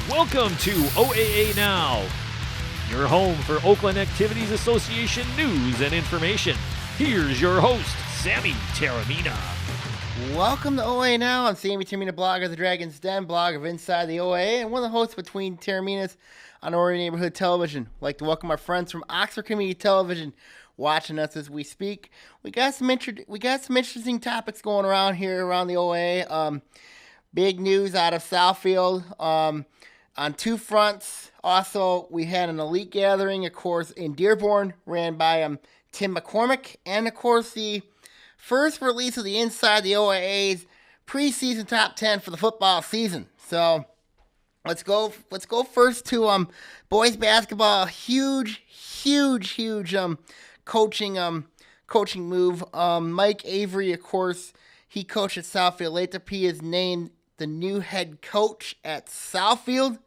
Welcome to OAA Now, your home for Oakland Activities Association news and information. Here's your host, Sammy Taramina. Welcome to OAA Now. I'm Sammy Taramina, blogger of the Dragon's Den, blogger of Inside the OAA, and one of the hosts between Taraminas on Orion Neighborhood Television. I'd like to welcome our friends from Oxford Community Television watching us as we speak. We got some interesting topics going around here around the OAA. Big news out of Southfield on two fronts. Also, we had an elite gathering, of course, in Dearborn, ran by Tim McCormick, and of course the first release of the Inside the OAA's preseason top 10 for the football season. So let's go first to boys basketball. Huge coaching move. Mike Avery, of course, he coached at Southfield. Lathrop, he is named the new head coach at Southfield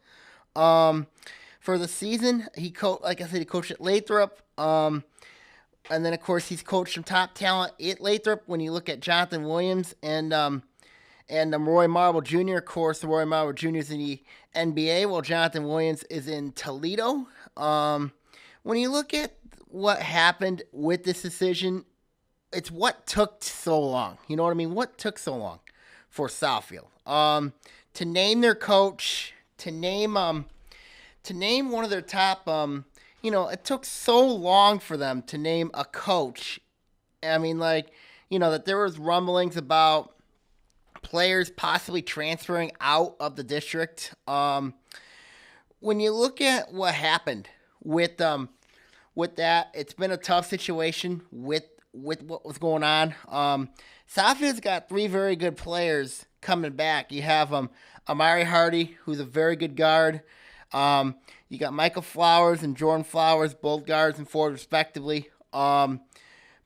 for the season. He coached at Lathrop. And then, of course, he's coached some top talent at Lathrop. When you look at Jonathan Williams and Roy Marble Jr., of course, Roy Marble Jr. is in the NBA, while Jonathan Williams is in Toledo. When you look at what happened with this decision, it's what took so long. You know what I mean? What took so long for Southfield? To name their coach, to name one of their top it took so long for them to name a coach. I mean, that there was rumblings about players possibly transferring out of the district. When you look at what happened with that, it's been a tough situation with what was going on. Southfield's got three very good players coming back. You have Amari Hardy, who's a very good guard. You got Michael Flowers and Jordan Flowers, both guards and forwards respectively. But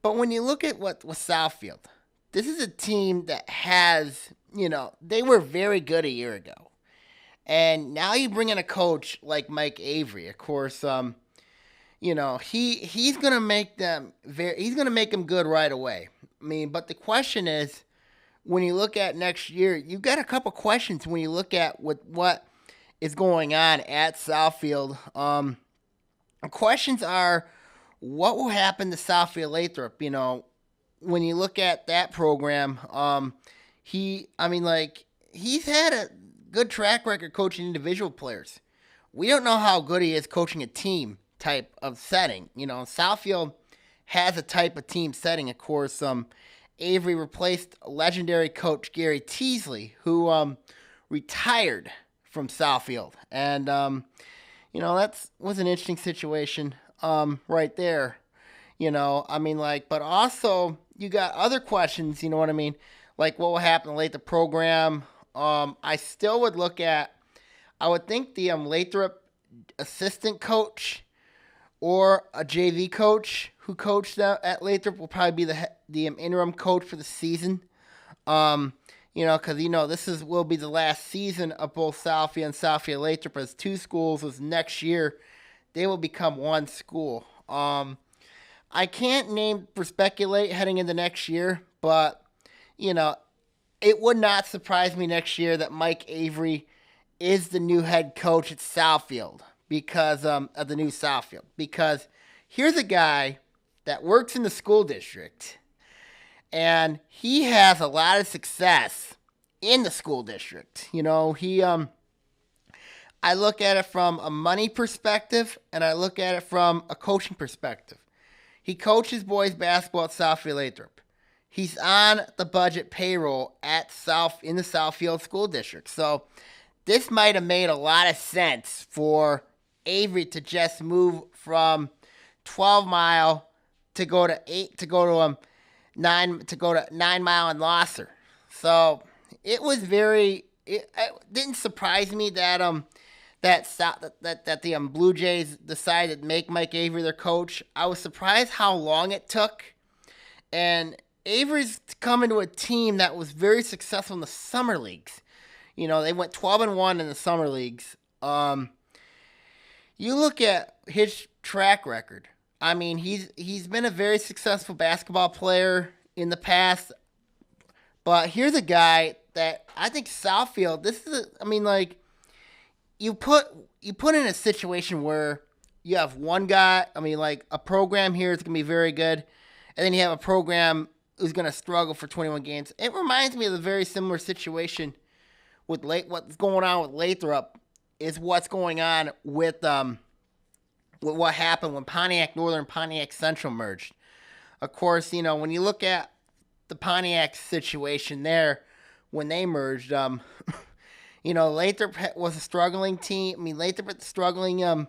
when you look at what was Southfield, this is a team that has, they were very good a year ago. And now you bring in a coach like Mike Avery. Of course, he's going to make them good right away. I mean, but the question is, when you look at next year, you've got a couple questions when you look at what is going on at Southfield. Questions are, what will happen to Southfield Lathrop? When you look at that program, he's had a good track record coaching individual players. We don't know how good he is coaching a team type of setting. Southfield has a type of team setting. Of course, Avery replaced legendary coach Gary Teasley, who retired from Southfield, and that was an interesting situation right there. But also you got other questions. You know what I mean? Like, what will happen late the program? I still would look at. I would think the Lathrop assistant coach or a JV coach who coached at Lathrop will probably be the interim coach for the season. Because, this will be the last season of both Southfield and Southfield Lathrop as two schools. As next year, they will become one school. I can't speculate heading into next year, but, it would not surprise me next year that Mike Avery is the new head coach at Southfield because of the new Southfield. Because here's a guy that works in the school district, and he has a lot of success in the school district. I look at it from a money perspective, and I look at it from a coaching perspective. He coaches boys basketball at Southfield Lathrop. He's on the budget payroll in the Southfield School District. So this might have made a lot of sense for Avery to just move from 12 Mile to go to 9 Mile and Losser. So it was it didn't surprise me that the Blue Jays decided to make Mike Avery their coach. I was surprised how long it took. And Avery's coming to a team that was very successful in the summer leagues. They went 12-1 in the summer leagues. You look at his track record. I mean, he's been a very successful basketball player in the past. But here's a guy that I think Southfield, you put in a situation where you have one guy. I mean, like a program here is gonna be very good, and then you have a program who's gonna struggle for 21 games. It reminds me of a very similar situation with what's going on with Lathrop is what's going on with what happened when Pontiac Northern and Pontiac Central merged. Of course, when you look at the Pontiac situation there when they merged, Lathrop was a struggling team. I mean, Lathrop was struggling.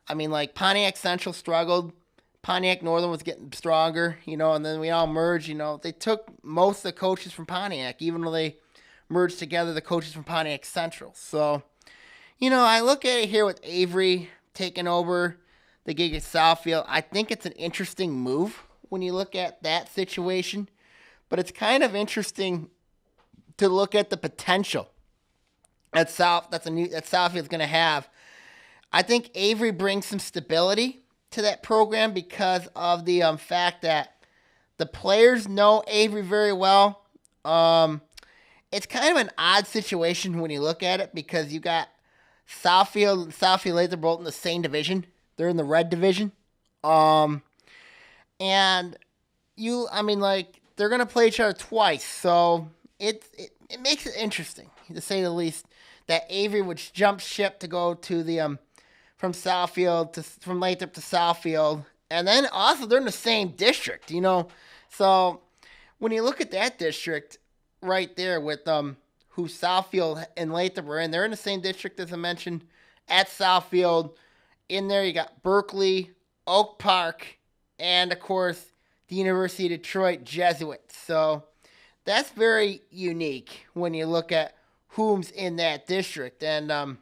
Like Pontiac Central struggled. Pontiac Northern was getting stronger, and then we all merged. They took most of the coaches from Pontiac, even though they merged together the coaches from Pontiac Central. So, I look at it here with Avery taking over the gig at Southfield. I think it's an interesting move when you look at that situation, but it's kind of interesting to look at the potential that Southfield's going to have. I think Avery brings some stability to that program because of the fact that the players know Avery very well. It's kind of an odd situation when you look at it because you got Southfield and Southfield Lathrop both in the same division. They're in the red division. And they're going to play each other twice. So it makes it interesting, to say the least, that Avery would jump ship to go to the from Lathrop to Southfield. And then also they're in the same district, So when you look at that district right there with who Southfield and Lathrop are in, they're in the same district as I mentioned at Southfield. In there you got Berkeley, Oak Park, and of course the University of Detroit Jesuits. So that's very unique when you look at whom's in that district. And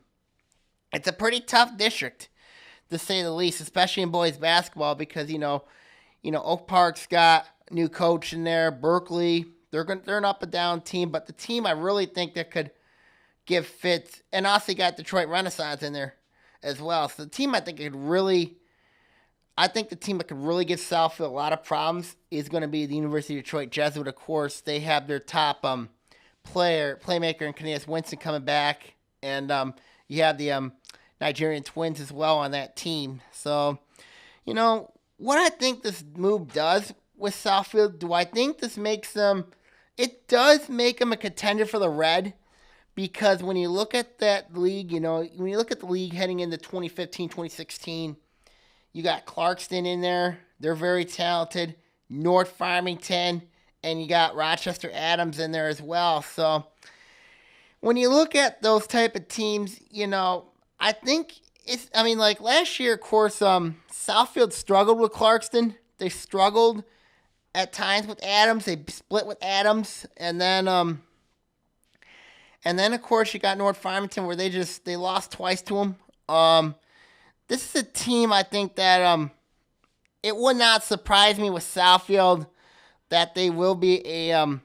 it's a pretty tough district, to say the least, especially in boys basketball because, Oak Park's got a new coach in there. Berkeley, they're an up and down team, but the team I really think that could give fits, and also got Detroit Renaissance in there as well. So the team I think the team that could really give Southfield a lot of problems is going to be the University of Detroit Jesuit. Of course, they have their top playmaker in Candace Winston coming back, and you have the Nigerian Twins as well on that team. So, what I think this move does with Southfield, do I think this makes them, it does make them a contender for the Red, because when you look at that league, when you look at the league heading into 2015, 2016, you got Clarkston in there. They're very talented. North Farmington, and you got Rochester Adams in there as well. So when you look at those type of teams, I think last year, of course, Southfield struggled with Clarkston. They struggled at times with Adams. They split with Adams. And then of course, you got North Farmington where they lost twice to them. This is a team I think that it would not surprise me with Southfield that they will be a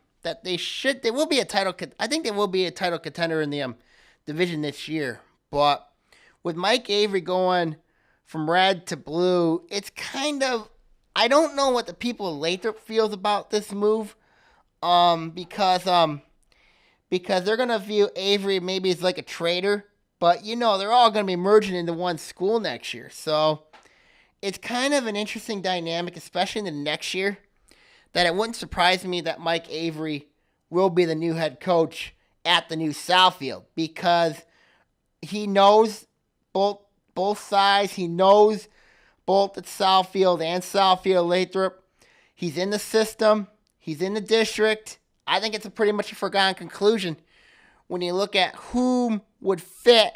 title. I think they will be a title contender in the division this year. But with Mike Avery going from red to blue, it's kind of, I don't know what the people of Lathrop feels about this move, because they're gonna view Avery maybe as like a traitor. But, they're all going to be merging into one school next year. So it's kind of an interesting dynamic, especially in the next year, that it wouldn't surprise me that Mike Avery will be the new head coach at the new Southfield, because he knows both sides. He knows both at Southfield and Southfield Lathrop. He's in the system. He's in the district. I think it's pretty much a foregone conclusion when you look at who would fit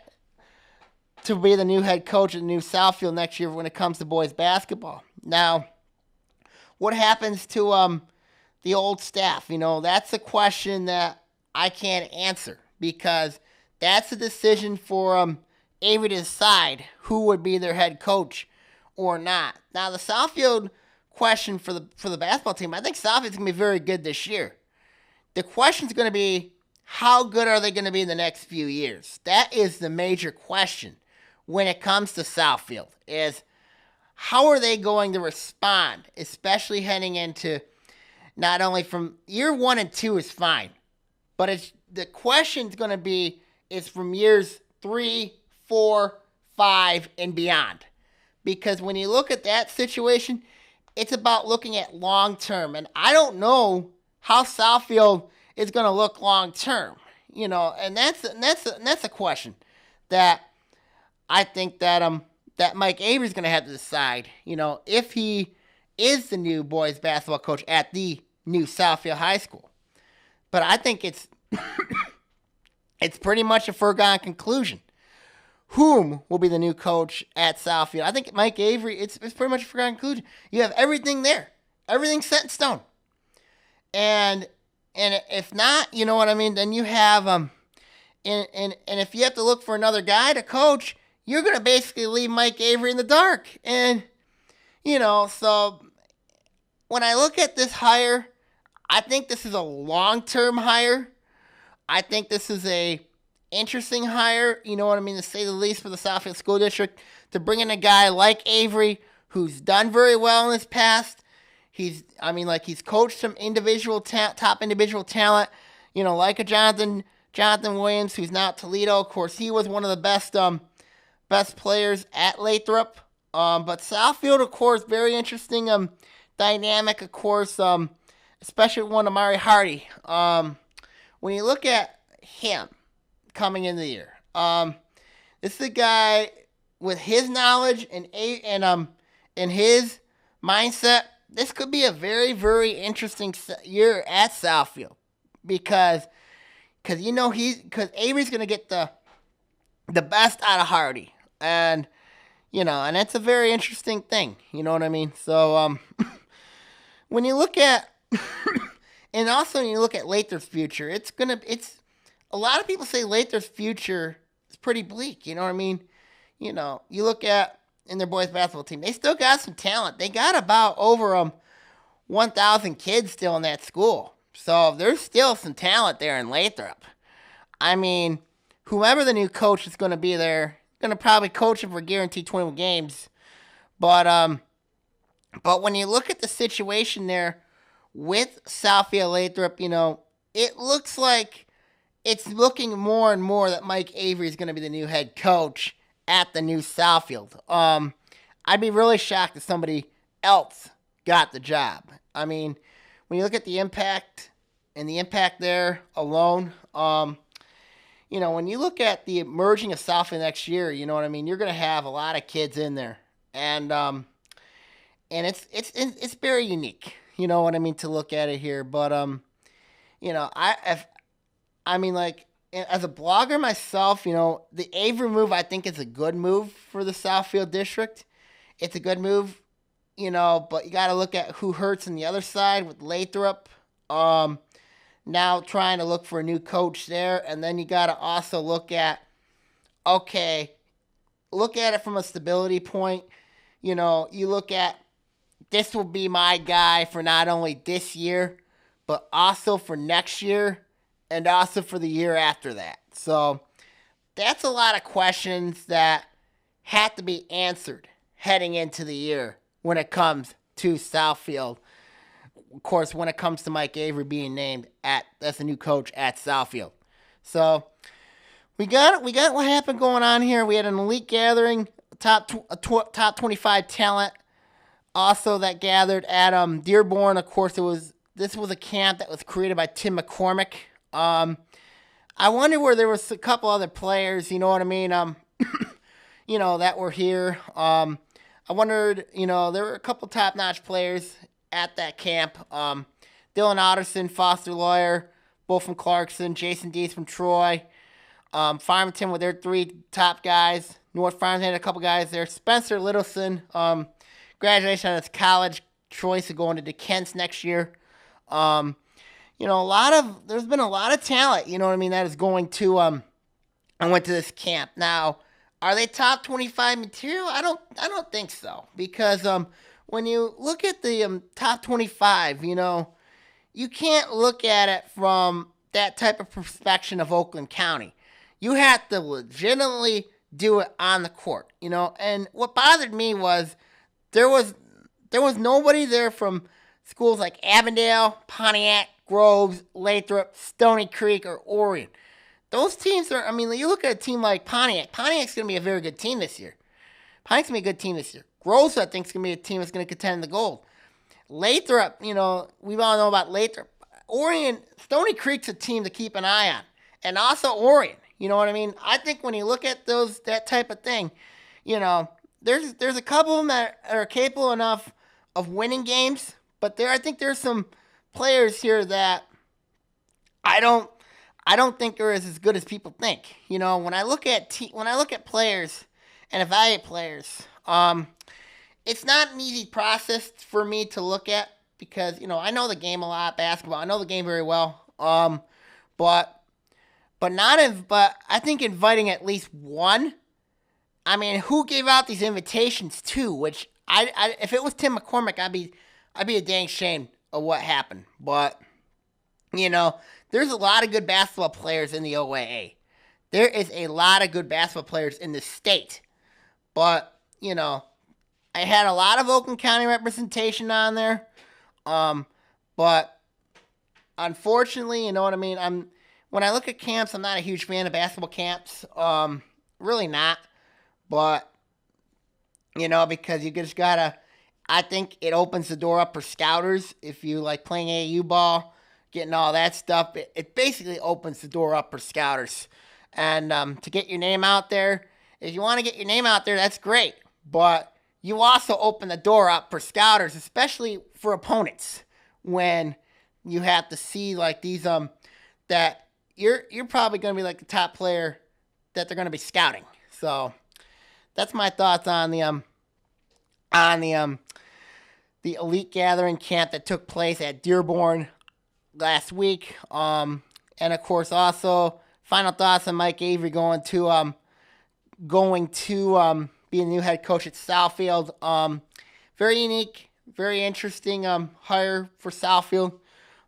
to be the new head coach at the new Southfield next year when it comes to boys basketball. Now, what happens to the old staff? That's a question that I can't answer, because that's a decision for Avery to decide who would be their head coach or not. Now, the Southfield question for the basketball team, I think Southfield's going to be very good this year. The question's going to be, how good are they going to be in the next few years? That is the major question when it comes to Southfield, is how are they going to respond, especially heading into not only from year 1 and 2 is fine, but the question's going to be is from years 3, 4, 5, and beyond. Because when you look at that situation, it's about looking at long term. And I don't know how Southfield is going to look long term. And that's a question that I think that Mike Avery's going to have to decide. If he is the new boys basketball coach at the new Southfield High School. But I think it's pretty much a foregone conclusion. Whom will be the new coach at Southfield? I think Mike Avery, it's pretty much a foregone conclusion. You have everything there. Everything's set in stone. And if not, you know what I mean, then you have and if you have to look for another guy to coach, you're going to basically leave Mike Avery in the dark. And, so when I look at this hire, I think this is a long-term hire. I think this is a interesting hire, you know what I mean, to say the least, for the Southfield School District, to bring in a guy like Avery, who's done very well in his past. He's coached some top individual talent, like a Jonathan Williams, who's now at Toledo. Of course, he was one of the best players at Lathrop. But Southfield, of course, very interesting dynamic, of course, especially one Amari Hardy. When you look at him coming into the year, this is a guy with his knowledge and his mindset. This could be a very, very interesting year at Southfield because Avery's going to get the best out of Hardy. And, and that's a very interesting thing. You know what I mean? So, when you look at, and also when you look at Lathrop's future, it's a lot of people say Lathrop's future is pretty bleak. You know what I mean? You look at, in their boys basketball team, they still got some talent. They got about over 1,000 kids still in that school. So there's still some talent there in Lathrop. I mean, whoever the new coach is going to be there, going to probably coach him for guaranteed 21 games. But when you look at the situation there with Southfield Lathrop, it looks like it's looking more and more that Mike Avery is going to be the new head coach at the new Southfield. I'd be really shocked if somebody else got the job. I mean, when you look at the impact there alone, when you look at the merging of Southfield next year, you know what I mean, you're going to have a lot of kids in there, and it's very unique. You know what I mean, to look at it here, but as a blogger myself, the Avery move, I think, is a good move for the Southfield district. It's a good move, but you got to look at who hurts on the other side with Lathrop. Now trying to look for a new coach there. And then you got to also look at it from a stability point. You look at, this will be my guy for not only this year, but also for next year. And also for the year after that. So that's a lot of questions that have to be answered heading into the year when it comes to Southfield. Of course, when it comes to Mike Avery being named as the new coach at Southfield. So we got what happened going on here. We had an elite gathering, top 25 talent also that gathered at Dearborn. Of course, this was a camp that was created by Tim McCormick. I wonder where there was a couple other players, you know what I mean, that were here. I wondered, there were a couple top-notch players at that camp. Dylan Otterson, Foster Lawyer, both from Clarkson, Jason Dees from Troy, Farmington with their 3 top guys. North Farmington had a couple guys there. Spencer Littleson, graduation on his college choice of going to DeKent's next year. There's been a lot of talent, you know what I mean, that is going to, I went to this camp. Now, are they top 25 material? I don't think so, because, when you look at the, top 25, you can't look at it from that type of perspective of Oakland County. You have to legitimately do it on the court, and what bothered me was there was nobody there from schools like Avondale, Pontiac, Groves, Lathrop, Stony Creek, or Orion. those teams are, I mean, you look at a team like Pontiac. Pontiac's going to be a very good team this year. Pontiac's going to be a good team this year. Gross, I think, is going to be a team that's going to contend the gold. Lathrop, we all know about Lathrop. Orion, Stony Creek's a team to keep an eye on. And also Orion, you know what I mean? I think when you look at that type of thing, there's a couple of them that are capable enough of winning games, but I think there's some players here that I don't think are as good as people think. When I look at players and evaluate players, it's not an easy process for me to look at because I know the game a lot, basketball. I know the game very well. But I think inviting at least one. I mean, who gave out these invitations too? Which if it was Tim McCormick, I'd be a dang shame of what happened. But there's a lot of good basketball players in the OAA. There is a lot of good basketball players in the state. But I had a lot of Oakland County representation on there. But unfortunately, you know what I mean? When I look at camps, I'm not a huge fan of basketball camps. Really not. But, because you just gotta, I think it opens the door up for scouters. If you like playing AAU ball, getting all that stuff, it basically opens the door up for scouters. And to get your name out there, if you want to get your name out there, that's great. But you also open the door up for scouters, especially for opponents, when you have to see like these that you're probably going to be like the top player that they're going to be scouting. So that's my thoughts on the elite gathering camp that took place at Dearborn last week. And of course, also final thoughts on Mike Avery going to be a new head coach at Southfield. Very unique, very interesting hire for Southfield.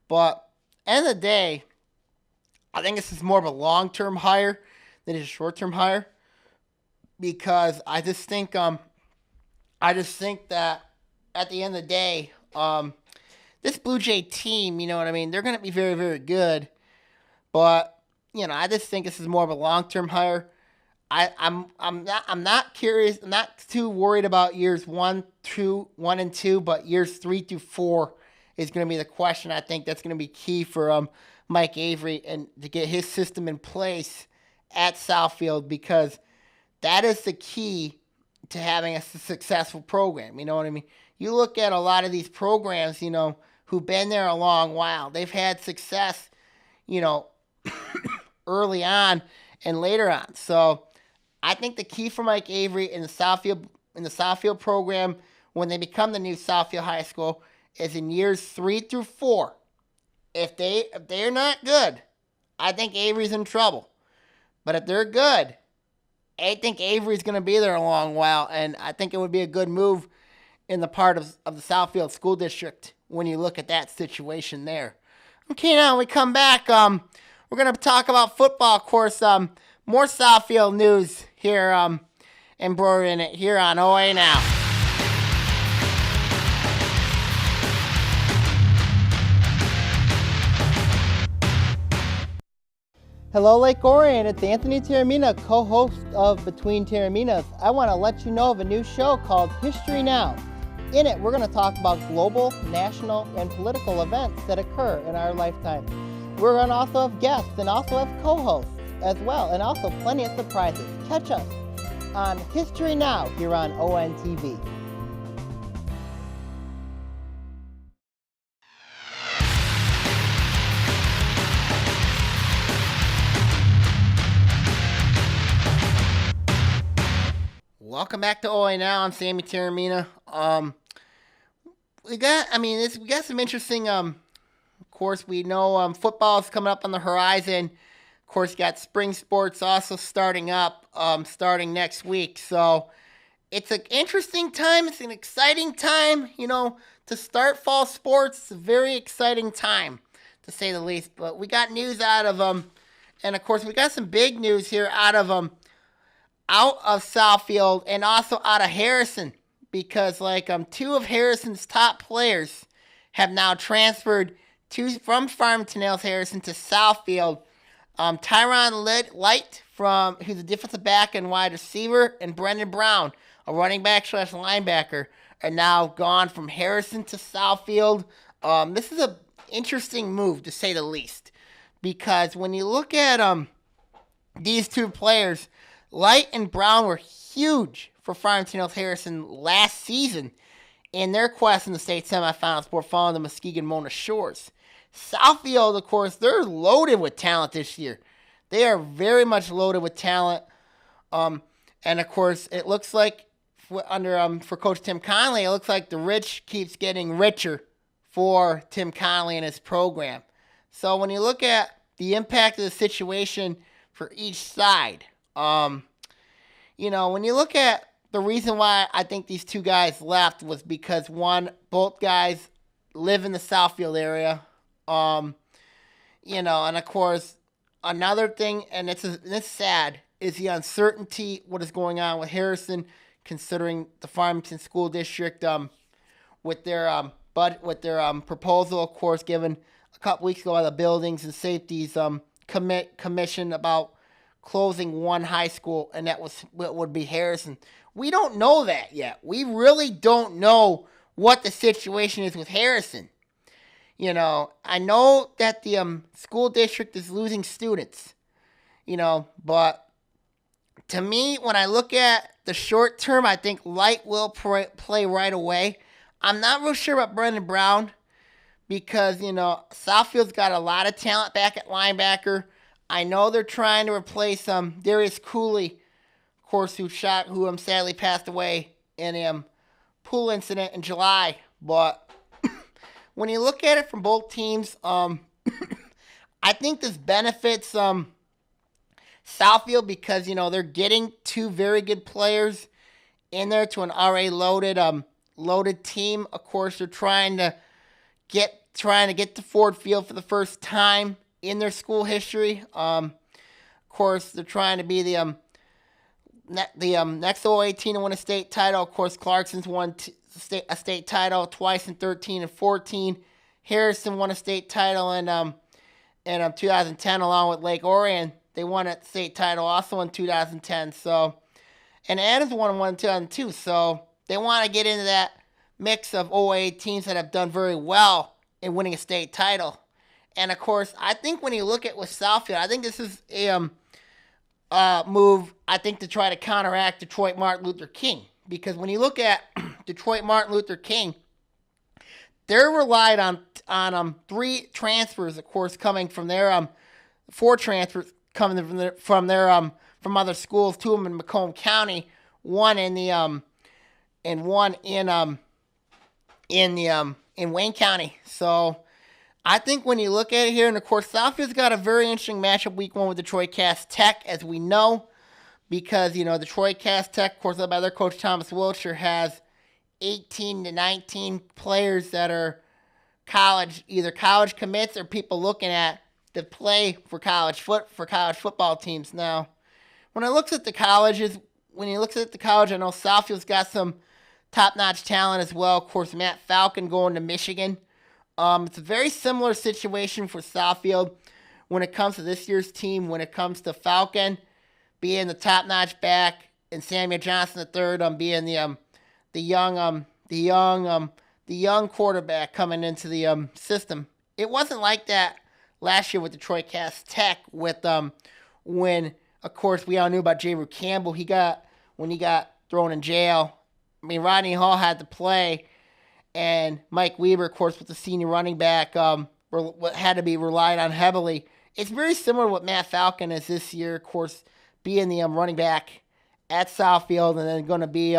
But end of the day, I think this is more of a long-term hire than a short-term hire, because I just think that at the end of the day, this Blue Jay team, you know what I mean, they're going to be very, very good. But I just think this is more of a long-term hire. I'm not curious. I'm not too worried about years 1 and 2, but years 3 through 4 is going to be the question. I think that's going to be key for Mike Avery and to get his system in place at Southfield, because that is the key to having a successful program. You know what I mean? You look at a lot of these programs, who've been there a long while. They've had success, early on and later on. So I think the key for Mike Avery in the Southfield program, when they become the new Southfield High School, is in years 3 through 4. If they're not good, I think Avery's in trouble. But if they're good, I think Avery's going to be there a long while, and I think it would be a good move in the part of the Southfield School District when you look at that situation there. Okay, now when we come back, we're going to talk about football, of course. More Southfield news here, embroidered in it here on OAA Now. Hello, Lake Orion. It's Anthony Taramina, co-host of Between Taraminas. I want to let you know of a new show called History Now. In it, we're going to talk about global, national, and political events that occur in our lifetime. We're going to also have guests and also have co-hosts as well, and also plenty of surprises. Catch us on History Now here on ONTV. Welcome back to OA Now. I'm Sammy Taramina. We got some interesting. Of course, we know football is coming up on the horizon. Of course, you got spring sports also starting up, starting next week. So it's an interesting time. It's an exciting time, to start fall sports. It's a very exciting time, to say the least. But we got news out of and of course, we got some big news here out of Southfield and also out of Harrison, because two of Harrison's top players have now transferred from Farmington Hills Harrison to Southfield Tyron Light, who's a defensive back and wide receiver, and Brendan Brown, a running back / linebacker, are now gone from Harrison to Southfield. This is an interesting move, to say the least, because when you look at these two players, Light and Brown were huge for Farmington Hills Harrison last season in their quest in the state semifinals before falling to Muskegon Mona Shores. Southfield, of course, they're loaded with talent this year. They are very much loaded with talent. And, of course, it looks like for Coach Tim Connolly, it looks like the rich keeps getting richer for Tim Connolly and his program. So when you look at the impact of the situation for each side, when you look at the reason why I think these two guys left was because, both guys live in the Southfield area. And of course, another thing, and it's sad, is the uncertainty what is going on with Harrison, considering the Farmington School District with their proposal, of course, given a couple weeks ago by the Buildings and Safeties Commission about closing one high school, and that would be Harrison. We don't know that yet. We really don't know what the situation is with Harrison. I know that the school district is losing students, but to me, when I look at the short term, I think Light will play right away. I'm not real sure about Brendan Brown because, Southfield's got a lot of talent back at linebacker. I know they're trying to replace Darius Cooley, of course, who sadly passed away in a pool incident in July. But when you look at it from both teams, I think this benefits Southfield because, they're getting two very good players in there to an already loaded team. Of course, they're trying to get to Ford Field for the first time in their school history. Of course, they're trying to be the next OAA team to win a state title. Of course, Clarkson's won a state title twice in 13 and 14. Harrison won a state title in 2010 along with Lake Orion. They won a state title also in 2010. So, and Adams won one in 2002. So they want to get into that mix of OAA teams that have done very well in winning a state title. And of course, I think when you look at with Southfield, I think this is a move, I think, to try to counteract Detroit Martin Luther King. Because when you look at Detroit Martin Luther King, they're relied on 3 transfers, of course, coming from their 4 transfers coming from other schools, 2 of them in Macomb County, one in Wayne County. So I think when you look at it here, and of course, Southfield's got a very interesting matchup week 1 with Detroit Cass Tech, as we know, because, Detroit Cass Tech, of course, led by their coach Thomas Wiltshire, has 18 to 19 players that are either college commits or people looking at to play for college football teams. Now, when I look at the colleges, I know Southfield's got some top-notch talent as well. Of course, Matt Falcon going to Michigan. It's a very similar situation for Southfield when it comes to this year's team. When it comes to Falcon being the top-notch back and Samuel Johnson III being the young quarterback coming into the system. It wasn't like that last year with Detroit Cass Tech when, of course, we all knew about J. Rue Campbell. When he got thrown in jail. I mean, Rodney Hall had to play, and Mike Weber, of course, with the senior running back, had to be relied on heavily. It's very similar to what Matt Falcon is this year, of course, being the running back at Southfield, and then going to be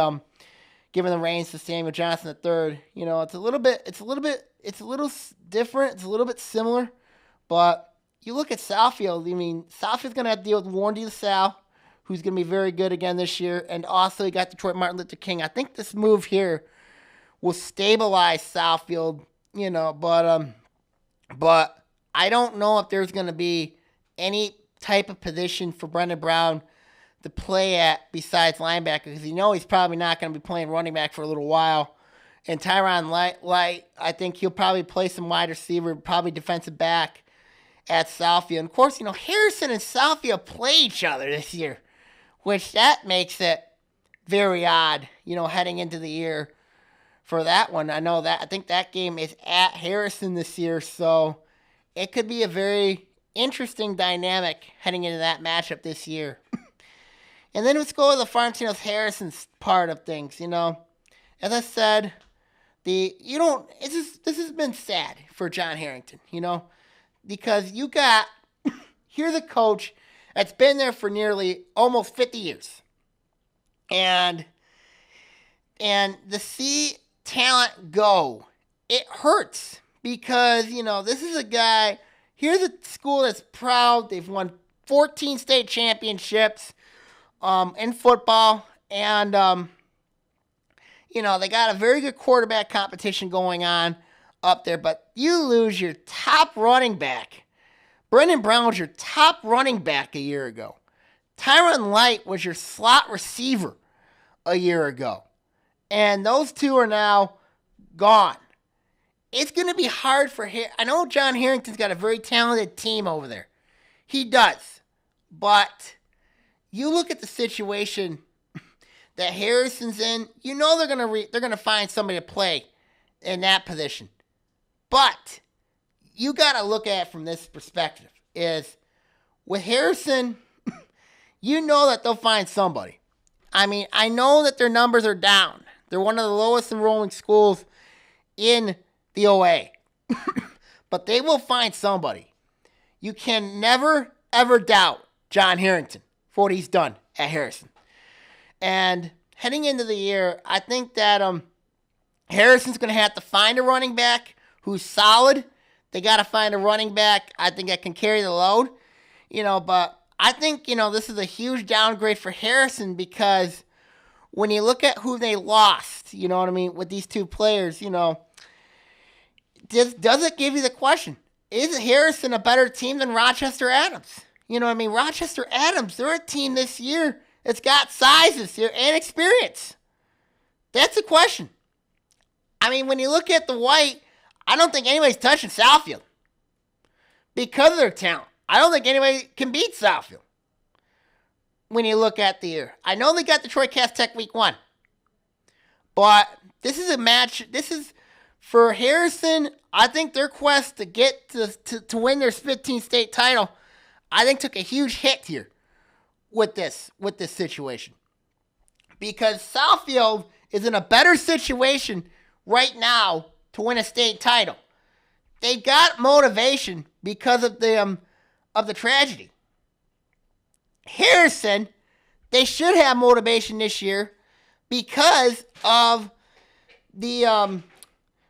giving the reins to Samuel Johnson III. It's a little different. It's a little bit similar, but you look at Southfield. I mean, Southfield's going to have to deal with Warren De La Salle, who's going to be very good again this year, and also you got Detroit Martin Luther King. I think this move here will stabilize Southfield, but I don't know if there's going to be any type of position for Brendan Brown to play at besides linebacker, because he's probably not going to be playing running back for a little while. And Tyron Light, I think he'll probably play some wide receiver, probably defensive back. at Southfield. And of course, Harrison and Southfield play each other this year, which that makes it very odd, heading into the year for that one. I think that game is at Harrison this year, so it could be a very interesting dynamic heading into that matchup this year. And then let's go to the Farmington Harrison's part of things. As I said, this has been sad for John Harrington, because you got here's a coach that's been there for nearly almost 50 years. And to see talent go, it hurts because, this is a guy, here's a school that's proud. They've won 14 state championships in football. And, they got a very good quarterback competition going on up there. But you lose your top running back. Brendan Brown was your top running back a year ago. Tyron Light was your slot receiver a year ago. And those two are now gone. It's going to be hard for him. I know John Harrington's got a very talented team over there. He does. But you look at the situation that Harrison's in, they're going to find somebody to play in that position. But you got to look at it from this perspective. Is with Harrison, that they'll find somebody. I know that their numbers are down. They're one of the lowest enrolling schools in the OA. But they will find somebody. You can never, ever doubt John Harrington for what he's done at Harrison. And heading into the year, I think that Harrison's going to have to find a running back who's solid. They got to find a running back, I think, that can carry the load. But I think, this is a huge downgrade for Harrison because when you look at who they lost, with these two players, does it give you the question, is Harrison a better team than Rochester Adams? Rochester Adams, they're a team this year that's got size this year and experience. That's the question. When you look at the white, I don't think anybody's touching Southfield because of their talent. I don't think anybody can beat Southfield when you look at the year. I know they got Detroit Cass Tech week 1. But this is a match. This is for Harrison. I think their quest to get to win their 15th state title, I think took a huge hit here with this situation. Because Southfield is in a better situation right now to win a state title. They got motivation because of the tragedy. Harrison, they should have motivation this year because of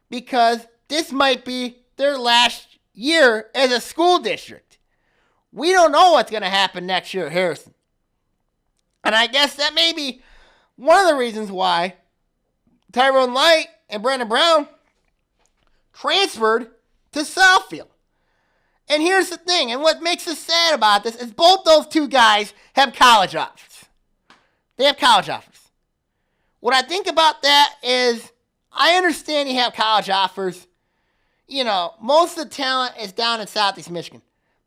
because this might be their last year as a school district. We don't know what's going to happen next year at Harrison. And I guess that may be one of the reasons why Tyrone Light and Brandon Brown transferred to Southfield. And here's the thing, and what makes us sad about this is both those two guys have college offers. They have college offers. What I think about that is, I understand you have college offers. Most of the talent is down in Southeast Michigan.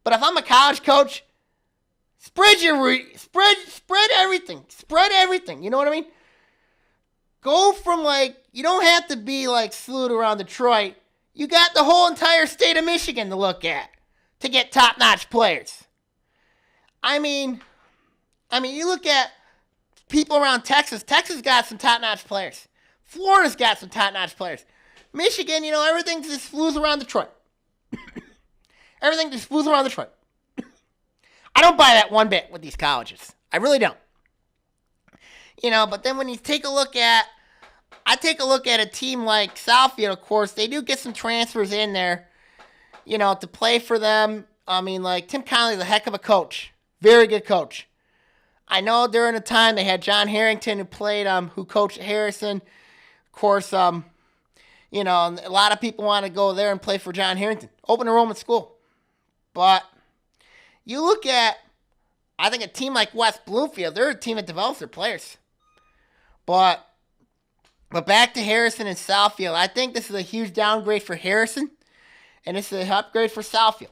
But if I'm a college coach, spread everything. Spread everything. You know what I mean? Go from you don't have to be slewed around Detroit. You got the whole entire state of Michigan to look at to get top-notch players. You look at people around Texas. Texas got some top-notch players. Florida's got some top-notch players. Michigan, everything just flews around Detroit. Everything just flews around Detroit. I don't buy that one bit with these colleges. I really don't. But then when you take a look at a team like Southfield, of course, they do get some transfers in there, to play for them. Tim Connolly's a heck of a coach. Very good coach. I know during the time they had John Harrington who coached Harrison. Of course, a lot of people want to go there and play for John Harrington. Open enrollment school. But you look at, I think a team like West Bloomfield, they're a team that develops their players. But back to Harrison and Southfield, I think this is a huge downgrade for Harrison, and this is an upgrade for Southfield.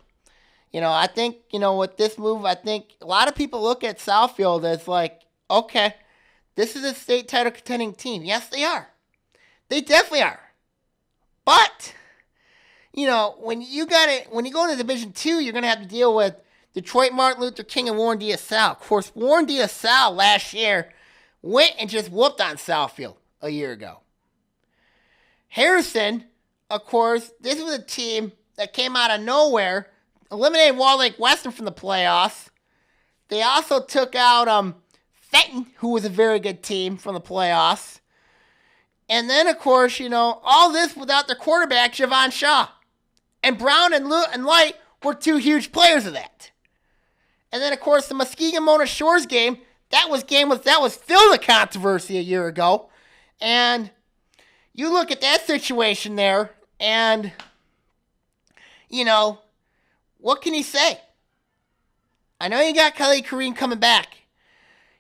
I think, with this move, I think a lot of people look at Southfield as like, okay, this is a state title contending team. Yes, they are. They definitely are. But, when you go into Division II, you're going to have to deal with Detroit Martin Luther King and Warren De La. Of course, Warren De La last year went and just whooped on Southfield a year ago. Harrison, of course, this was a team that came out of nowhere, eliminated Wall Lake Western from the playoffs. They also took out Fenton, who was a very good team, from the playoffs. And then, of course, all this without their quarterback, Javon Shaw. And Brown and Light were two huge players of that. And then, of course, the Muskegon-Mona Shores game, that was filled with controversy a year ago. And you look at that situation there, and, what can you say? I know you got Khalid Kareem coming back.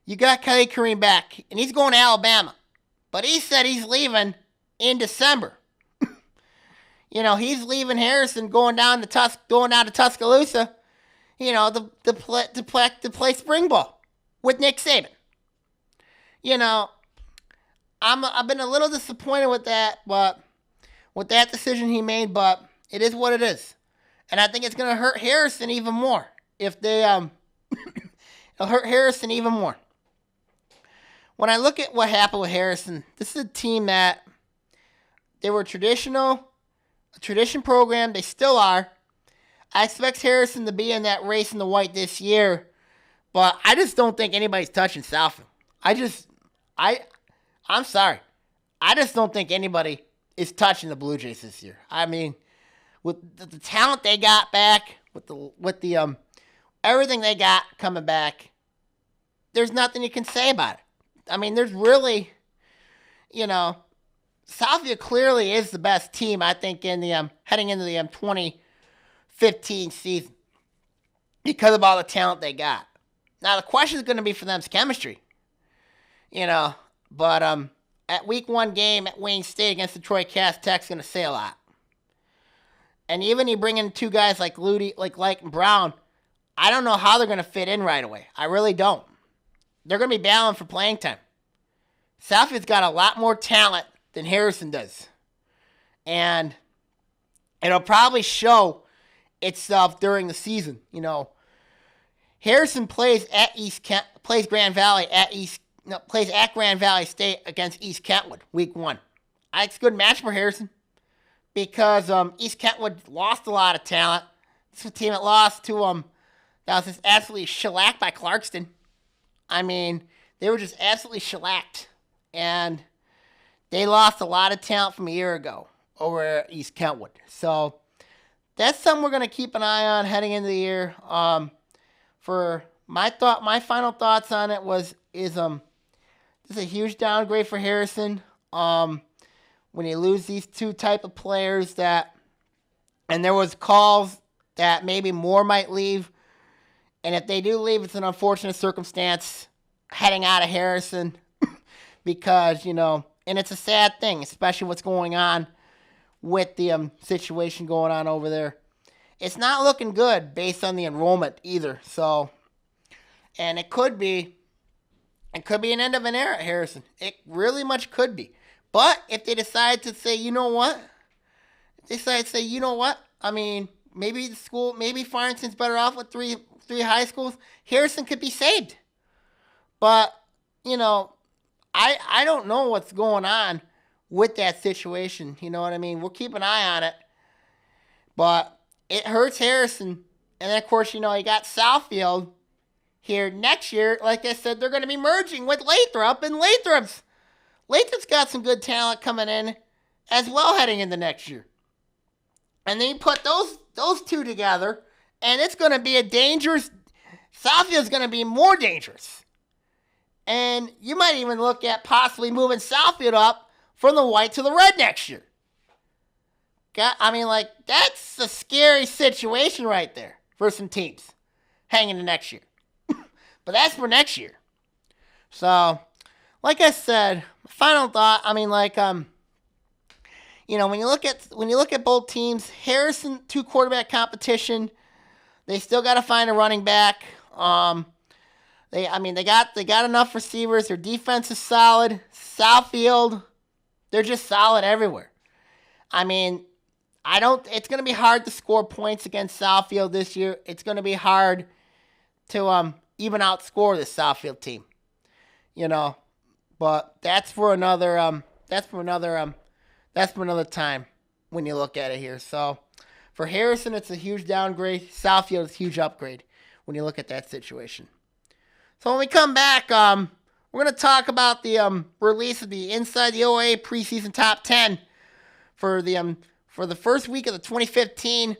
You got Khalid Kareem back, and he's going to Alabama. But he said he's leaving in December. He's leaving Harrison, going down to Tuscaloosa, to play spring ball with Nick Saban. I've been a little disappointed with that, but with that decision he made, but it is what it is. And I think it's going to hurt Harrison even more if they it'll hurt Harrison even more. When I look at what happened with Harrison, this is a team that they were a tradition program. They still are. I expect Harrison to be in that race in the white this year, but I just don't think anybody's touching Southfield. I'm sorry. I just don't think anybody is touching the Blue Jays this year. I mean, with the talent they got back, with the everything they got coming back, there's nothing you can say about it. I mean, there's really, Southfield clearly is the best team, I think, in the heading into the 2015 season because of all the talent they got. Now, the question is going to be for them's chemistry, but at week 1 game at Wayne State against Detroit Cass Tech's going to say a lot. And even you bring in two guys like Light and Brown, I don't know how they're going to fit in right away. I really don't. They're going to be battling for playing time. Southfield's got a lot more talent than Harrison does. And it'll probably show itself during the season. Harrison plays at Grand Valley plays at Grand Valley State against East Kentwood week 1. It's a good match for Harrison because East Kentwood lost a lot of talent. It's a team that lost to that was just absolutely shellacked by Clarkston. I mean, they were just absolutely shellacked. And they lost a lot of talent from a year ago over at East Kentwood. So that's something we're going to keep an eye on heading into the year. For my final thoughts on it is this is a huge downgrade for Harrison. When you lose these two type of players and there was calls that maybe more might leave. And if they do leave, it's an unfortunate circumstance heading out of Harrison because, and it's a sad thing, especially what's going on with the situation going on over there. It's not looking good based on the enrollment either. So, and it could be an end of an era at Harrison. It really much could be. But if they decide to say, I mean, maybe Farmington's better off with three high schools. Harrison could be saved. But, I don't know what's going on with that situation. You know what I mean? We'll keep an eye on it. But it hurts Harrison. And then, of course, you got Southfield here next year. Like I said, they're going to be merging with Lathrop. And Lathrop's got some good talent coming in as well heading into next year. And then you put those two together, and it's going to be a dangerous. Southfield's going to be more dangerous. And you might even look at possibly moving Southfield up from the white to the red next year. That's a scary situation right there for some teams hanging to next year. But that's for next year. So, like I said, final thought, when you look at both teams, Harrison, 2 quarterback competition, They still got to find a running back. They got enough receivers. Their defense is solid. Southfield, they're just solid everywhere. I mean, it's going to be hard to score points against Southfield this year. It's going to be hard to even outscore this Southfield team. But that's for another time when you look at it here. So for Harrison, it's a huge downgrade. Southfield is a huge upgrade when you look at that situation. So when we come back, we're going to talk about the release of the Inside the OAA preseason top 10 for the first week of the 2015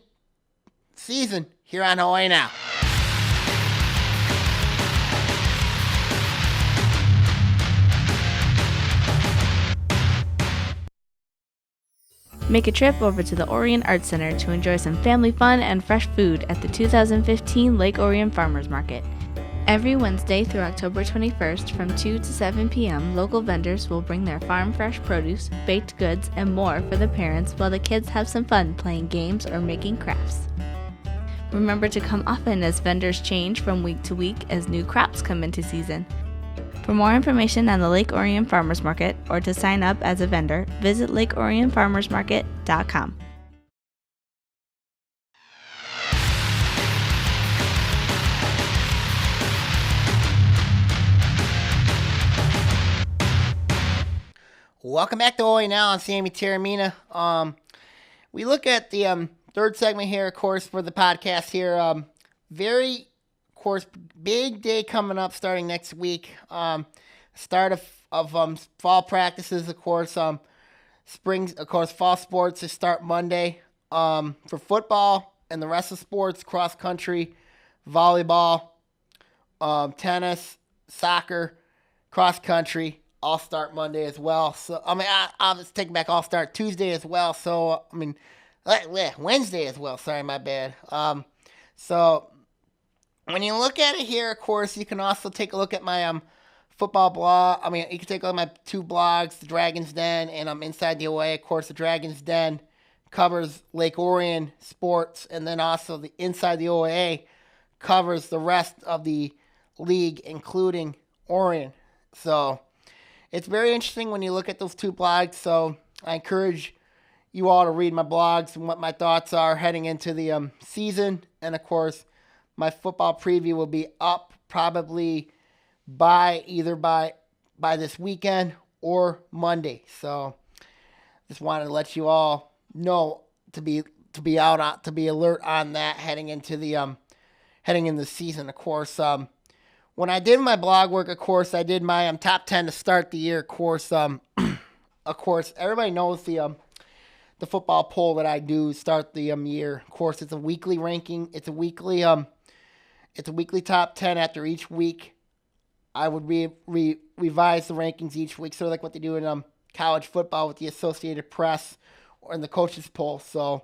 season here on OAA Now. Make a trip over to the Orion Arts Center to enjoy some family fun and fresh food at the 2015 Lake Orion Farmers Market. Every Wednesday through October 21st from 2 to 7 p.m., local vendors will bring their farm fresh produce, baked goods, and more for the parents while the kids have some fun playing games or making crafts. Remember to come often as vendors change from week to week as new crops come into season. For more information on the Lake Orion Farmers Market or to sign up as a vendor, visit lakeorionfarmersmarket.com. Welcome back to OAA Now. I'm Sammy Taramina. We look at the third segment here, of course, for the podcast here. Big day coming up starting next week. Start of fall practices, of course. Fall sports to start Monday. For football and the rest of sports, cross country, volleyball, tennis, soccer, cross country, all start Monday as well. So I'll just take back all start Tuesday as well. So Wednesday as well. Sorry, my bad. So when you look at it here, of course, you can also take a look at my football blog. You can take a look at my two blogs, the Dragon's Den and Inside the OA. Of course, the Dragon's Den covers Lake Orion sports, and then also the Inside the OA covers the rest of the league, including Orion. So it's very interesting when you look at those two blogs. So I encourage you all to read my blogs and what my thoughts are heading into the season. And of course, my football preview will be up probably by this weekend or Monday. So just wanted to let you all know to be alert on that heading into the season. Of course, when I did my blog work, of course, I did my top 10 to start the year. Of course, everybody knows the football poll that I do start the year. Of course, it's a weekly ranking. It's a weekly top 10 after each week. I would revise the rankings each week, sort of like what they do in college football with the Associated Press or in the coaches poll. So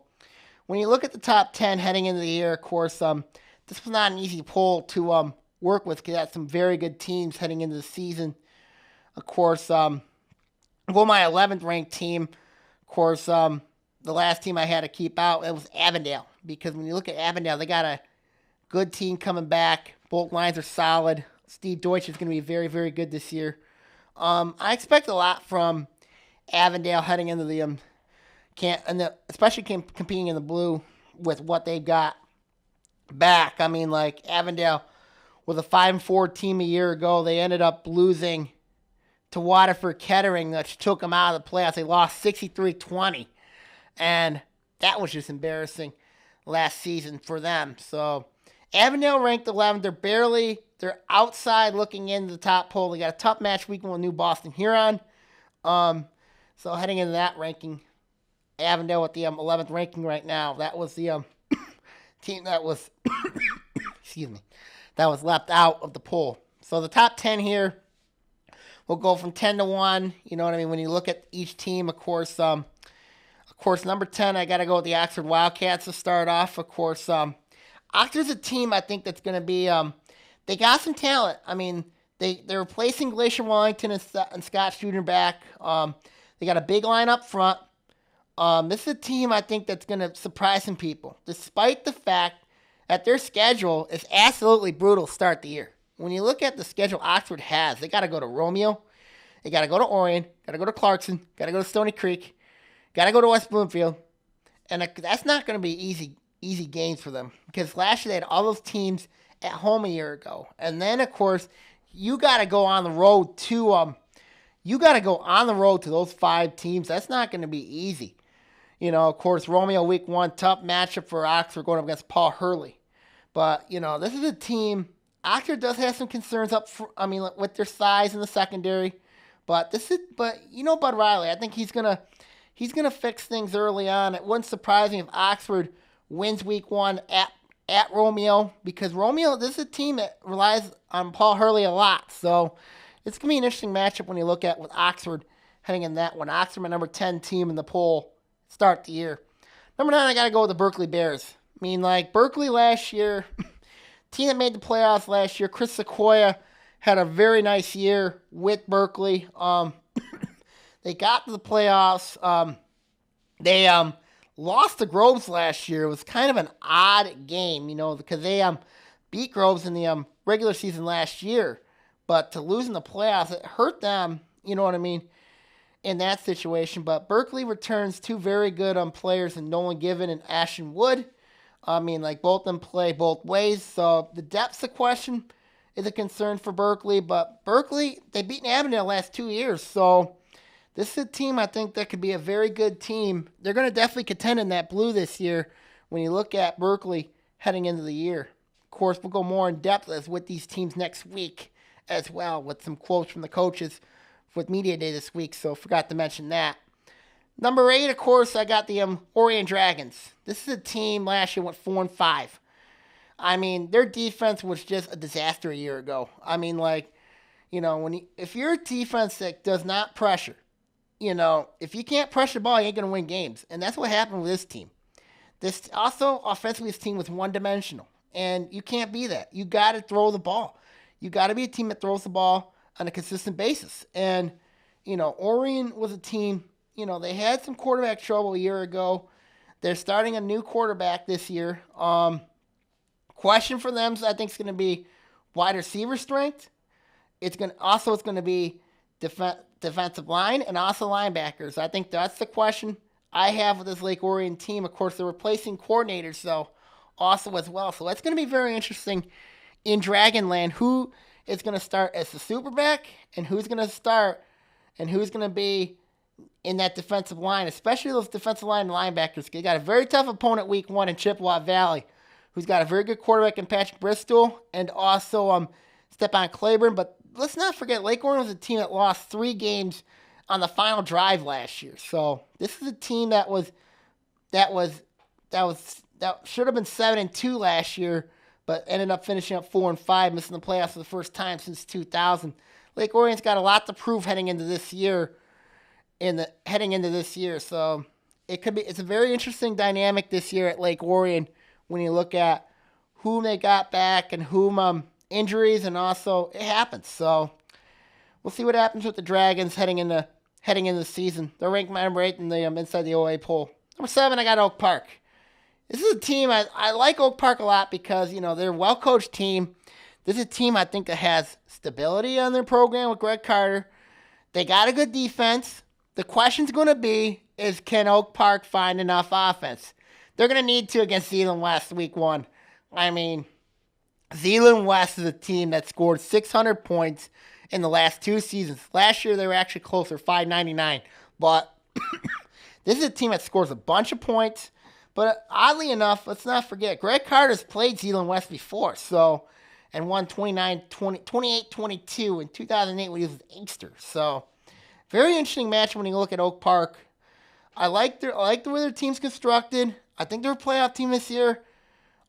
when you look at the top 10 heading into the year, of course, this was not an easy poll to work with because that's some very good teams heading into the season. Of course, my 11th ranked team, of course, the last team I had to keep out, it was Avondale. Because when you look at Avondale, they got a good team coming back. Both lines are solid. Steve Deutsch is going to be very, very good this year. I expect a lot from Avondale heading into the especially competing in the blue with what they've got back. Avondale was a 5-4 team a year ago. They ended up losing to Waterford Kettering, which took them out of the playoffs. They lost 63-20, and that was just embarrassing last season for them. So Avondale ranked 11th. They're outside looking into the top poll. They got a tough match weekend with New Boston Huron. So heading into that ranking, Avondale with the 11th ranking right now. That was the team that was that was left out of the poll. So the top 10 here will go from 10 to 1. You know what I mean? When you look at each team, of course, number 10, I got to go with the Oxford Wildcats to start off. Of course, Oxford's a team I think that's going to be they got some talent. They're replacing Glacier Wellington and Scott Studer back. They got a big line up front. This is a team I think that's going to surprise some people, despite the fact that their schedule is absolutely brutal to start the year. When you look at the schedule Oxford has, they got to go to Romeo, they got to go to Orion, got to go to Clarkson, got to go to Stony Creek, got to go to West Bloomfield, and that's not going to be easy games for them because last year they had all those teams at home a year ago, and then of course you got to go on the road to those 5 teams. That's not going to be easy. Of course, Romeo week 1, tough matchup for Oxford going up against Paul Hurley. But, this is a team, Oxford does have some concerns with their size in the secondary. But Bud Riley, I think he's gonna fix things early on. It wouldn't surprise me if Oxford wins week 1 at Romeo, because Romeo, this is a team that relies on Paul Hurley a lot. So it's going to be an interesting matchup when you look at with Oxford heading in that one. Oxford, my number 10 team in the poll, start the year. Number 9, I got to go with the Berkeley Bears. Berkeley last year, team that made the playoffs last year, Chris Sequoia had a very nice year with Berkeley. They got to the playoffs. They lost to Groves last year. It was kind of an odd game, because they beat Groves in the regular season last year. But to lose in the playoffs, it hurt them, you know what I mean, in that situation. But Berkeley returns 2 very good players in Nolan Given and Ashton Wood. Both of them play both ways. So the depth's a question, is a concern for Berkeley. But Berkeley, they beat Avondale the last 2 years. So this is a team I think that could be a very good team. They're going to definitely contend in that blue this year when you look at Berkeley heading into the year. Of course, we'll go more in depth as with these teams next week as well, with some quotes from the coaches with Media Day this week, so forgot to mention that. Number 8, of course, I got the Orion Dragons. This is a team last year went 4-5. Their defense was just a disaster a year ago. If you're a defense that does not pressure, if you can't pressure the ball, you ain't going to win games. And that's what happened with this team. This also, offensively, this team was one-dimensional. And you can't be that. You got to throw the ball. You got to be a team that throws the ball on a consistent basis. And, Orion was a team, they had some quarterback trouble a year ago. They're starting a new quarterback this year. Question for them, I think, is going to be wide receiver strength. It's going to be defensive line and also linebackers. I think that's the question I have with this Lake Orion team. Of course, they're replacing coordinators, though, also as well. So that's going to be very interesting in Dragonland. Who is going to start as the superback and who's going to be in that defensive line, especially those defensive line linebackers. They got a very tough opponent week 1 in Chippewa Valley, who's got a very good quarterback in Patrick Bristol and also Stepan Claiborne. But let's not forget, Lake Orion was a team that lost 3 games on the final drive last year. So this is a team that should have been 7-2 last year, but ended up finishing up 4-5, missing the playoffs for the first time since 2000. Lake Orion's got a lot to prove heading into this year. So it's a very interesting dynamic this year at Lake Orion when you look at whom they got back and whom injuries, and also it happens. So we'll see what happens with the Dragons heading into the season. They're ranked number 8 in the inside the OAA poll. Number 7, I got Oak Park. This is a team, I like Oak Park a lot because, they're a well-coached team. This is a team I think that has stability on their program with Greg Carter. They got a good defense. The question's going to be, can Oak Park find enough offense? They're going to need to against Zeeland West week 1. Zeeland West is a team that scored 600 points in the last 2 seasons. Last year, they were actually closer, 599. But this is a team that scores a bunch of points. But oddly enough, let's not forget, Greg Carter's played Zeeland West before, and won 28-22 in 2008 when he was with Inkster. So, very interesting match when you look at Oak Park. I like the way their team's constructed. I think they're a playoff team this year.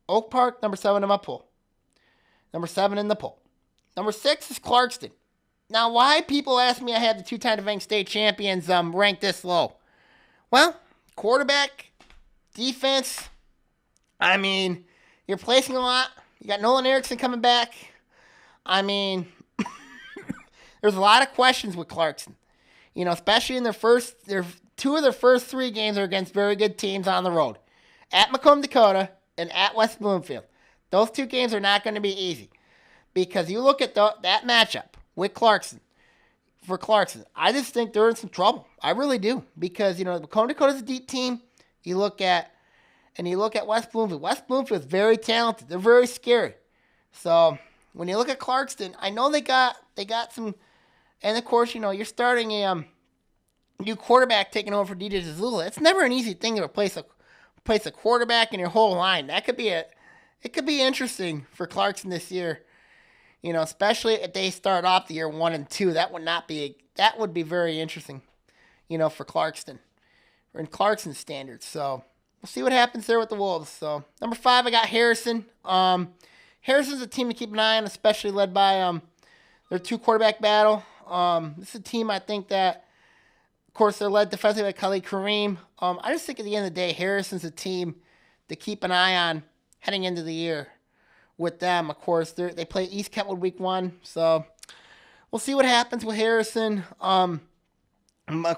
Oak Park, number 7 in my poll. Number 7 in the poll. Number 6 is Clarkston. Now, why people ask me I have the 2-time defending state champions ranked this low? Well, quarterback, defense, you're placing a lot. You got Nolan Erickson coming back. There's a lot of questions with Clarkson. Especially in two of their first 3 games are against very good teams on the road. At Macomb, Dakota, and at West Bloomfield. Those two games are not going to be easy because you look at that matchup with Clarkson. For Clarkson, I just think they're in some trouble. I really do because Macomb Dakota's a deep team. You look at West Bloomfield. West Bloomfield is very talented. They're very scary. So when you look at Clarkston, I know they got some, and of course you're starting a new quarterback taking over for DJ Zazula. It's never an easy thing to replace a quarterback in your whole line. It could be interesting for Clarkson this year. Especially if they start off the year 1-2, that would be very interesting, for Clarkston, or in Clarkston standards. So we'll see what happens there with the Wolves. So number 5, I got Harrison. Harrison's a team to keep an eye on, especially led by their 2 quarterback battle. This is a team I think that, of course, they're led defensively by Khalid Kareem. I just think at the end of the day, Harrison's a team to keep an eye on heading into the year. With them, of course, they play East Kentwood week 1, so we'll see what happens with Harrison. Of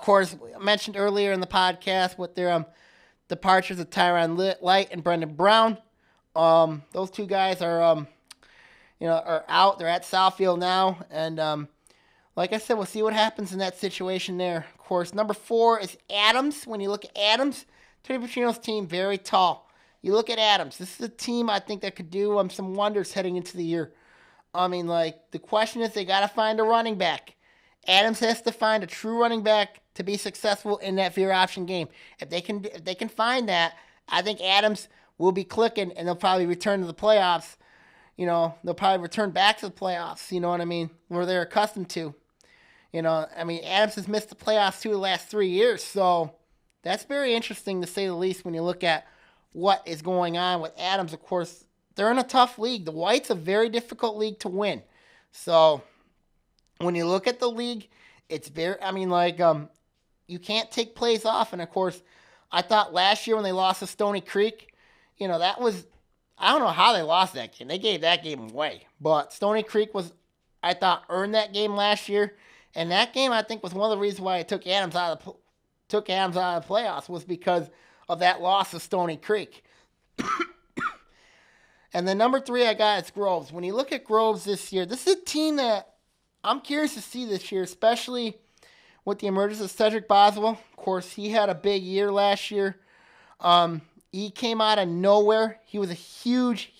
course, I mentioned earlier in the podcast with their departures of Tyron Light and Brendan Brown. Those 2 guys are out. They're at Southfield now, and like I said, we'll see what happens in that situation there. Of course, number 4 is Adams. When you look at Adams, Tony Petrino's team, very tall. You look at Adams. This is a team I think that could do some wonders heading into the year. The question is they got to find a running back. Adams has to find a true running back to be successful in that veer option game. If they can find that, I think Adams will be clicking and they'll probably return to the playoffs. They'll probably return back to the playoffs. You know what I mean? Where they're accustomed to. Adams has missed the playoffs 2 of the last 3 years, so that's very interesting to say the least when you look at what is going on with Adams. Of course, they're in a tough league. The White's a very difficult league to win. So when you look at the league, it's very, you can't take plays off. And of course, I thought last year when they lost to Stony Creek, that was, I don't know how they lost that game. They gave that game away. But Stony Creek I thought, earned that game last year. And that game, I think, was one of the reasons why I took Adams out of the playoffs, was because of that loss to Stony Creek. And then number 3 I got is Groves. When you look at Groves this year, this is a team that I'm curious to see this year, especially with the emergence of Cedric Boswell. Of course, he had a big year last year. He came out of nowhere. He was a huge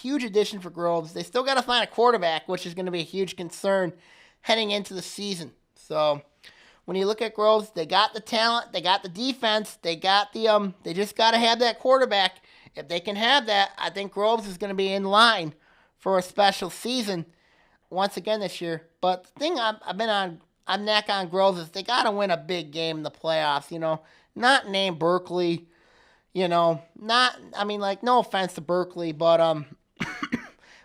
addition for Groves. They still got to find a quarterback, which is going to be a huge concern heading into the season. So when you look at Groves, they got the talent, they got the defense, they got they just got to have that quarterback. If they can have that, I think Groves is going to be in line for a special season once again this year. But the thing I'm neck on Groves is they got to win a big game in the playoffs, not name Berkeley, no offense to Berkeley, but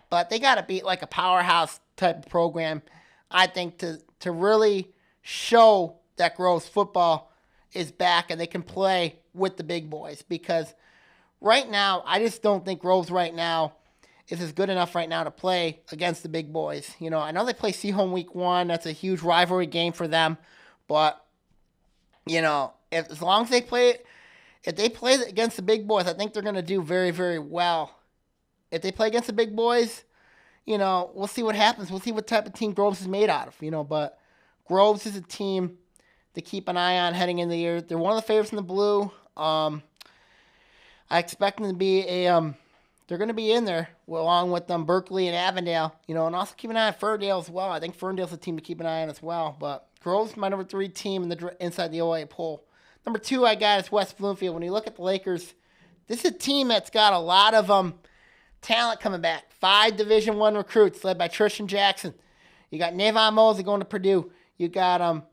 but they got to beat like a powerhouse type of program, I think, to really show that Groves football is back and they can play with the big boys. Because right now, I just don't think Groves right now is good enough right now to play against the big boys. I know they play Seaholm week 1. That's a huge rivalry game for them. But, as long as they play it, if they play against the big boys, I think they're going to do very, very well. If they play against the big boys, we'll see what happens. We'll see what type of team Groves is made out of, but Groves is a team to keep an eye on heading into the year. They're one of the favorites in the blue. I expect them to be they're going to be in there along with Berkeley and Avondale, and also keep an eye on Ferndale as well. I think Ferndale's a team to keep an eye on as well. But Groves is my number 3 team inside the OAA poll. Number 2 I got is West Bloomfield. When you look at the Lakers, this is a team that's got a lot of talent coming back. 5 Division I recruits led by Tristan Jackson. You got Navon Mosley going to Purdue. You got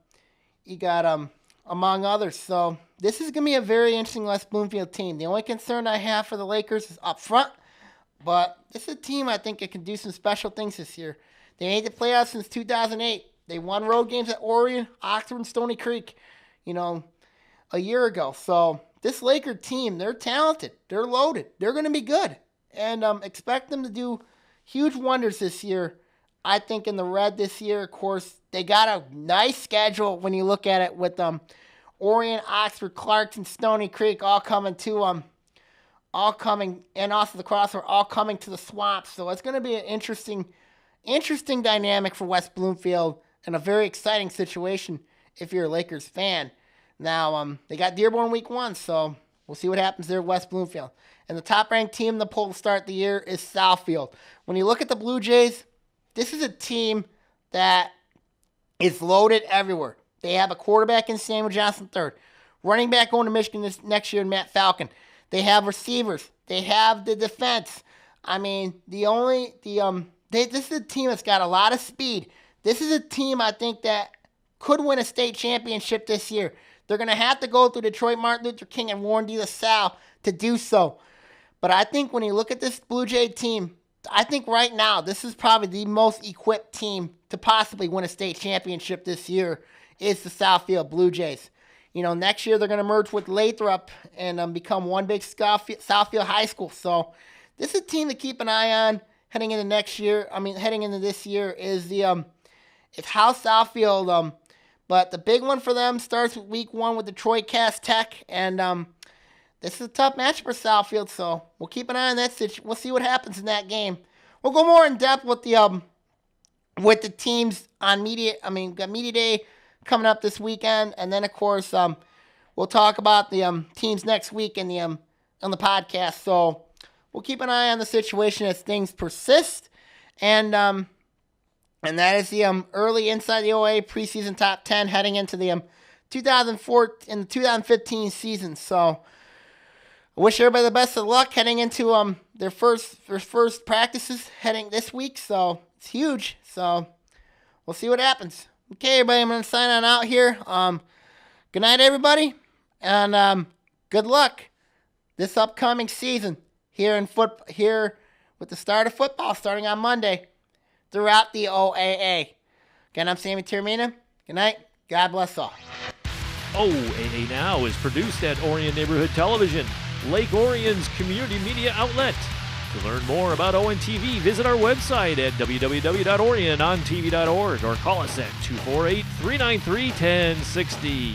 among others. So this is going to be a very interesting West Bloomfield team. The only concern I have for the Lakers is up front, but this is a team I think that can do some special things this year. They made the playoffs since 2008. They won road games at Orion, Oxford, and Stony Creek, a year ago. So this Laker team, they're talented. They're loaded. They're going to be good. And expect them to do huge wonders this year. I think in the red this year, of course, they got a nice schedule when you look at it with Orion, Oxford, Clarkson, Stony Creek all coming to all coming, and also the crossover, all coming to the Swamp. So it's going to be an interesting dynamic for West Bloomfield and a very exciting situation if you're a Lakers fan. Now, they got Dearborn week 1, so we'll see what happens there at West Bloomfield. And the top-ranked team in the poll to start the year is Southfield. When you look at the Blue Jays, this is a team that is loaded everywhere. They have a quarterback in Samuel Johnson III, running back going to Michigan this next year in Matt Falcon. They have receivers. They have the defense. I mean, this is a team that's got a lot of speed. This is a team I think that could win a state championship this year. They're going to have to go through Detroit, Martin Luther King, and Warren De La Salle to do so. But I think when you look at this Blue Jay team, I think right now this is probably the most equipped team to possibly win a state championship this year is the Southfield Blue Jays. You know, next year they're going to merge with Lathrop and become one big Southfield High School. So this is a team to keep an eye on heading into next year. Heading into this year is it's how Southfield. But the big one for them starts with week 1 with Detroit Cass Tech, and this is a tough match for Southfield. So we'll keep an eye on that situation. We'll see what happens in that game. We'll go more in depth with the teams on got media day coming up this weekend, and then of course we'll talk about the teams next week in the on the podcast. So we'll keep an eye on the situation as things persist, and that is the early Inside the OAA preseason top 10 heading into the 2015 season. So I wish everybody the best of luck heading into their first practices heading this week. So it's huge. So we'll see what happens. Okay, everybody, I'm going to sign on out here. Good night, everybody, and good luck this upcoming season here with the start of football starting on Monday throughout the OAA. Again, I'm Sammy Termina. Good night. God bless all. OAA Now is produced at Orion Neighborhood Television, Lake Orion's community media outlet. To learn more about ONTV, visit our website at www.orionontv.org or call us at 248-393-1060.